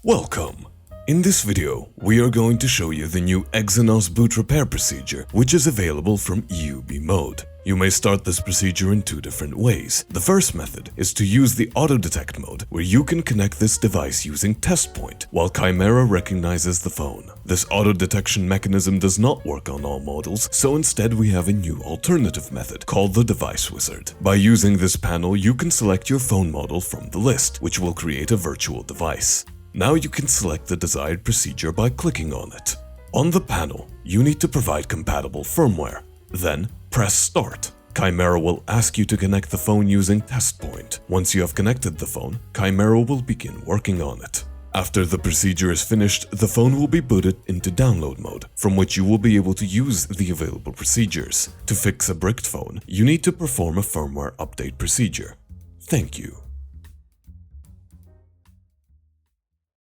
Welcome! In this video, we are going to show you the new Exynos boot repair procedure, which is available from EUB mode. You may start this procedure in two different ways. The first method is to use the auto detect mode, where you can connect this device using test point, while Chimera recognizes the phone. This auto detection mechanism does not work on all models, so instead we have a new alternative method called the device wizard. By using this panel, you can select your phone model from the list, which will create a virtual device. Now you can select the desired procedure by clicking on it. On the panel, you need to provide compatible firmware. Then, press Start. Chimera will ask you to connect the phone using test point. Once you have connected the phone, Chimera will begin working on it. After the procedure is finished, the phone will be booted into download mode, from which you will be able to use the available procedures. To fix a bricked phone, you need to perform a firmware update procedure. Thank you.